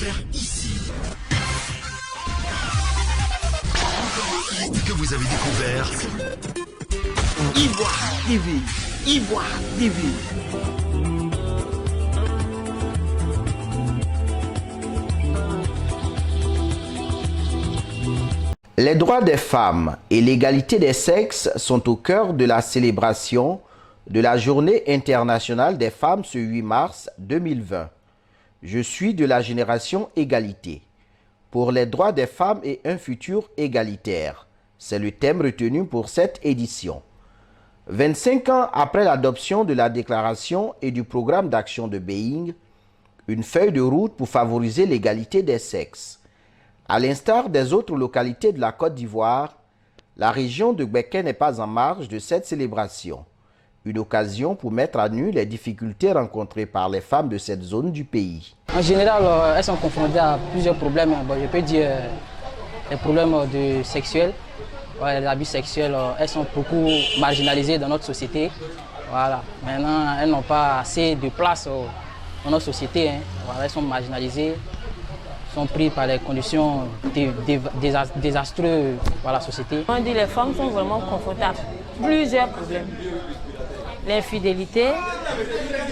faire ici. Que vous avez découvert Ivoire TV. Ivoire TV. Les droits des femmes et l'égalité des sexes sont au cœur de la célébration de la Journée internationale des femmes ce 8 mars 2020. Je suis de la génération égalité. Pour les droits des femmes et un futur égalitaire. C'est le thème retenu pour cette édition. 25 ans après l'adoption de la déclaration et du programme d'action de Beijing, une feuille de route pour favoriser l'égalité des sexes. À l'instar des autres localités de la Côte d'Ivoire, la région de Gbeke n'est pas en marge de cette célébration. Une occasion pour mettre à nu les difficultés rencontrées par les femmes de cette zone du pays. En général, elles sont confrontées à plusieurs problèmes. Bon, je peux dire les problèmes sexuels, les abus sexuels. Elles sont beaucoup marginalisées dans notre société. Voilà. Maintenant, elles n'ont pas assez de place dans notre société. Voilà, elles sont marginalisées, sont prises par les conditions désastreuses par la société. On dit que les femmes sont vraiment confrontées à plusieurs problèmes. L'infidélité,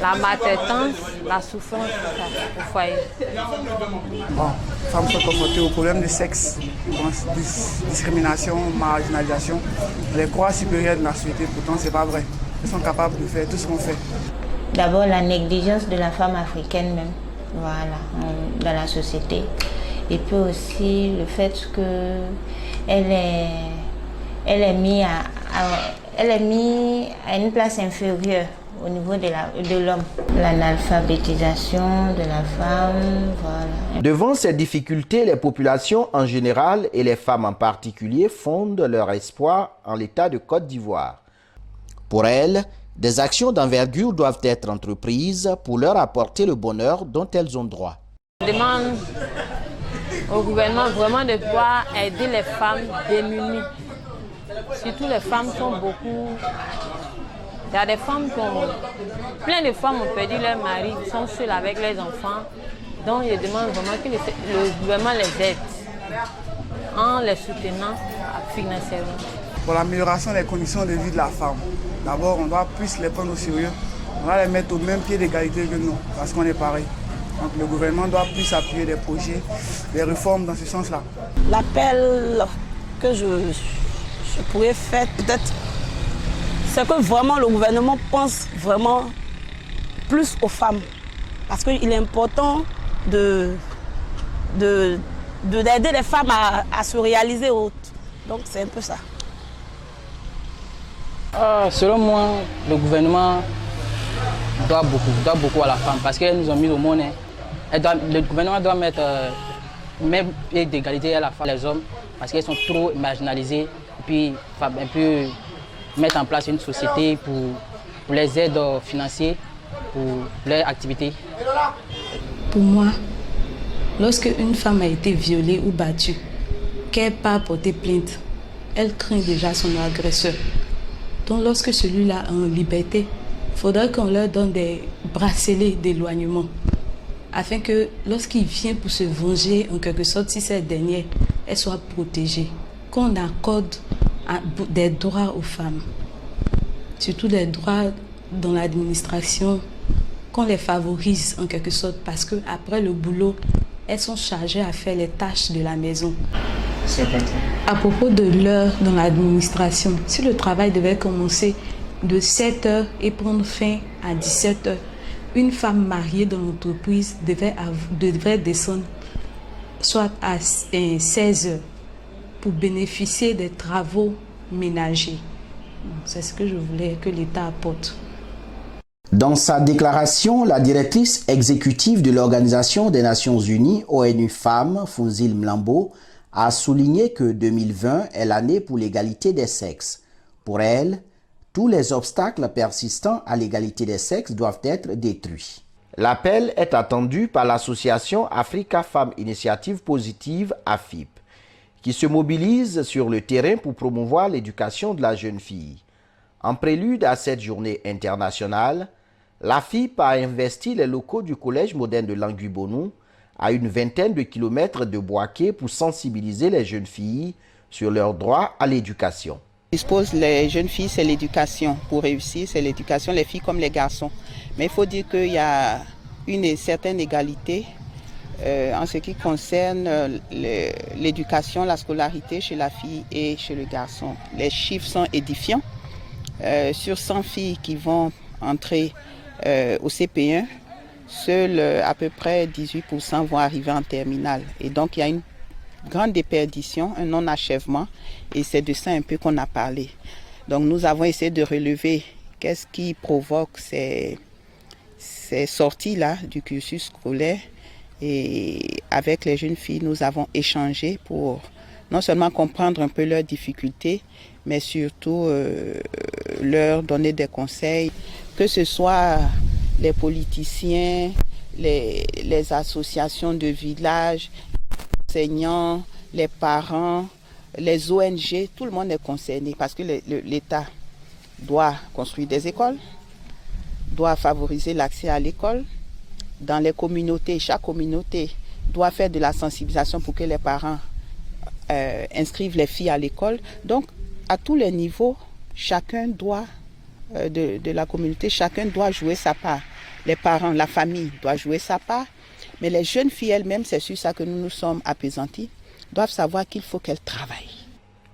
la maltraitance, la souffrance au foyer. Bon, les femmes sont confrontées aux problèmes de sexe, discrimination, marginalisation. Les croix supérieures de la société, pourtant, ce n'est pas vrai. Elles sont capables de faire tout ce qu'on fait. D'abord, la négligence de la femme africaine même, voilà, dans la société. Et puis aussi le fait qu'elle est mise à une place inférieure au niveau de l'homme. L'analphabétisation de la femme, voilà. Devant ces difficultés, les populations en général et les femmes en particulier fondent leur espoir en l'État de Côte d'Ivoire. Pour elles, des actions d'envergure doivent être entreprises pour leur apporter le bonheur dont elles ont droit. On demande au gouvernement vraiment de pouvoir aider les femmes démunies. Surtout les femmes sont beaucoup... Il y a des femmes qui ont... Plein de femmes ont perdu leur mari, sont seules avec leurs enfants. Donc je demande vraiment que le gouvernement les aide en les soutenant financièrement. Pour l'amélioration des conditions de vie de la femme, d'abord on doit plus les prendre au sérieux. On va les mettre au même pied d'égalité que nous, parce qu'on est pareil. Donc le gouvernement doit plus appuyer des projets, des réformes dans ce sens-là. L'appel que je pourrais faire peut-être, c'est que vraiment le gouvernement pense vraiment plus aux femmes. Parce qu'il est important d'aider les femmes à se réaliser autres. Donc c'est un peu ça. Selon moi, le gouvernement doit beaucoup à la femme parce qu'elles nous ont mis au monde. Le gouvernement doit mettre même d'égalité à la femme et les hommes parce qu'elles sont trop marginalisées. Et puis un peu mettre en place une société pour les aides financières pour leurs activités. Pour moi, lorsque une femme a été violée ou battue, qu'elle part porter plainte, elle craint déjà son agresseur. Donc lorsque celui-là est en liberté, il faudrait qu'on leur donne des bracelets d'éloignement afin que lorsqu'il vient pour se venger, en quelque sorte, si cette dernière, elle soit protégée. Qu'on accorde des droits aux femmes, surtout des droits dans l'administration, qu'on les favorise en quelque sorte parce qu'après le boulot, elles sont chargées à faire les tâches de la maison. À propos de l'heure dans l'administration, si le travail devait commencer de 7h et prendre fin à 17h, une femme mariée dans l'entreprise devrait descendre soit à 16h pour bénéficier des travaux ménagers. C'est ce que je voulais que l'État apporte. Dans sa déclaration, la directrice exécutive de l'Organisation des Nations Unies, ONU Femmes, Founzil Mlambo, a souligné que 2020 est l'année pour l'égalité des sexes. Pour elle, tous les obstacles persistants à l'égalité des sexes doivent être détruits. L'appel est attendu par l'association Africa Femmes Initiative Positive, AFIP, qui se mobilise sur le terrain pour promouvoir l'éducation de la jeune fille. En prélude à cette journée internationale, l'AFIP a investi les locaux du Collège moderne de Languibonou à une vingtaine de kilomètres de Bouaké pour sensibiliser les jeunes filles sur leur droit à l'éducation. Dispose les jeunes filles, c'est l'éducation. Pour réussir, c'est l'éducation, les filles comme les garçons. Mais il faut dire qu'il y a une certaine égalité en ce qui concerne l'éducation, la scolarité chez la fille et chez le garçon. Les chiffres sont édifiants. Sur 100 filles qui vont entrer au CP1, seuls à peu près 18% vont arriver en terminale. Et donc il y a une grande déperdition, un non-achèvement, et c'est de ça un peu qu'on a parlé. Donc nous avons essayé de relever qu'est-ce qui provoque ces sorties-là du cursus scolaire. Et avec les jeunes filles, nous avons échangé pour non seulement comprendre un peu leurs difficultés, mais surtout leur donner des conseils, que ce soit les politiciens, les associations de village, les enseignants, les parents, les ONG, tout le monde est concerné parce que l'État doit construire des écoles, doit favoriser l'accès à l'école. Dans les communautés, chaque communauté doit faire de la sensibilisation pour que les parents inscrivent les filles à l'école. Donc, à tous les niveaux, chacun doit, de la communauté, chacun doit jouer sa part. Les parents, la famille doit jouer sa part. Mais les jeunes filles elles-mêmes, c'est sur ça que nous nous sommes appesantis, doivent savoir qu'il faut qu'elles travaillent.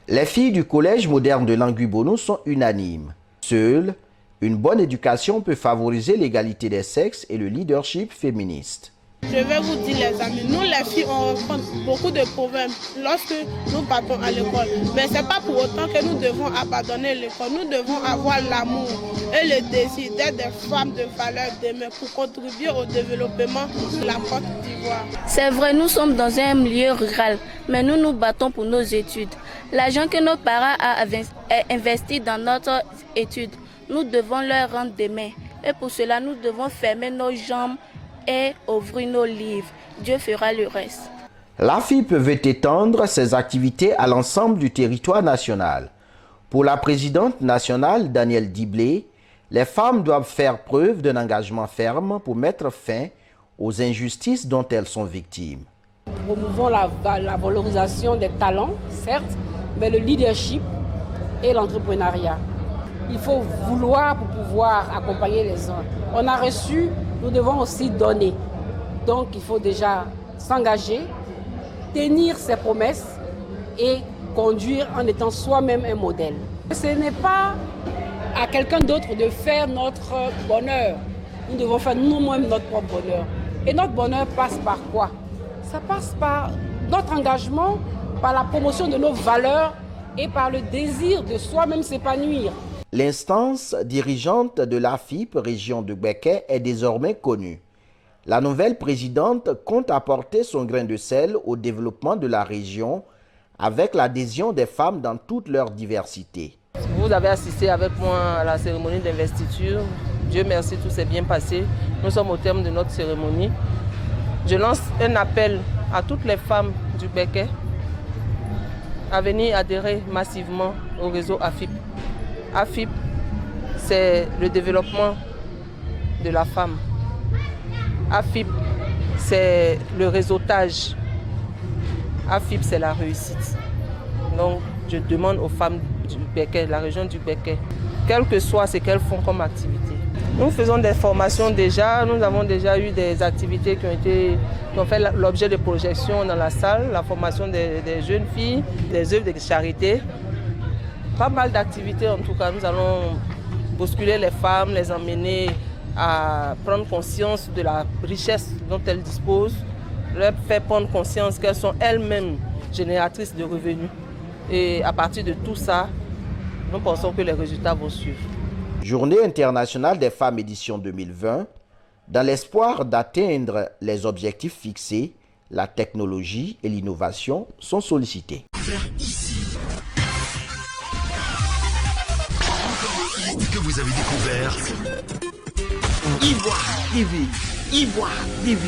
Les filles du collège moderne de Languibono sont unanimes. Seule une bonne éducation peut favoriser l'égalité des sexes et le leadership féministe. Je vais vous dire les amis, nous les filles on rencontre beaucoup de problèmes lorsque nous partons à l'école. Mais ce n'est pas pour autant que nous devons abandonner l'école. Nous devons avoir l'amour et le désir d'être des femmes de valeur demain pour contribuer au développement de la Côte d'Ivoire. C'est vrai, nous sommes dans un milieu rural, mais nous nous battons pour nos études. L'argent que nos parents ont investi dans notre étude, nous devons leur rendre demain. Et pour cela, nous devons fermer nos jambes et ouvrir nos livres. Dieu fera le reste. L'AFI peut étendre ses activités à l'ensemble du territoire national. Pour la présidente nationale, Danielle Diblé, les femmes doivent faire preuve d'un engagement ferme pour mettre fin aux injustices dont elles sont victimes. Promouvons la valorisation des talents, certes, mais le leadership et l'entrepreneuriat. Il faut vouloir pour pouvoir accompagner les uns. On a reçu, nous devons aussi donner. Donc il faut déjà s'engager, tenir ses promesses et conduire en étant soi-même un modèle. Ce n'est pas à quelqu'un d'autre de faire notre bonheur. Nous devons faire nous-mêmes notre propre bonheur. Et notre bonheur passe par quoi? Ça passe par notre engagement, par la promotion de nos valeurs et par le désir de soi-même s'épanouir. L'instance dirigeante de l'AFIP région de Bouaké est désormais connue. La nouvelle présidente compte apporter son grain de sel au développement de la région avec l'adhésion des femmes dans toute leur diversité. Vous avez assisté avec moi à la cérémonie d'investiture. Dieu merci, tout s'est bien passé. Nous sommes au terme de notre cérémonie. Je lance un appel à toutes les femmes du Bouaké à venir adhérer massivement au réseau AFIP. AFIP, c'est le développement de la femme. AFIP, c'est le réseautage. AFIP, c'est la réussite. Donc, je demande aux femmes du Bouaké, la région du Bouaké, quel que soit ce qu'elles font comme activité. Nous faisons des formations déjà, nous avons déjà eu des activités qui ont fait l'objet de projections dans la salle, la formation des jeunes filles, des œuvres de charité. Pas mal d'activités en tout cas, nous allons bousculer les femmes, les emmener à prendre conscience de la richesse dont elles disposent, leur faire prendre conscience qu'elles sont elles-mêmes génératrices de revenus. Et à partir de tout ça, nous pensons que les résultats vont suivre. Journée internationale des femmes édition 2020, dans l'espoir d'atteindre les objectifs fixés, la technologie et l'innovation sont sollicités. Que vous avez découvert Ivoire TV. Ivoire TV.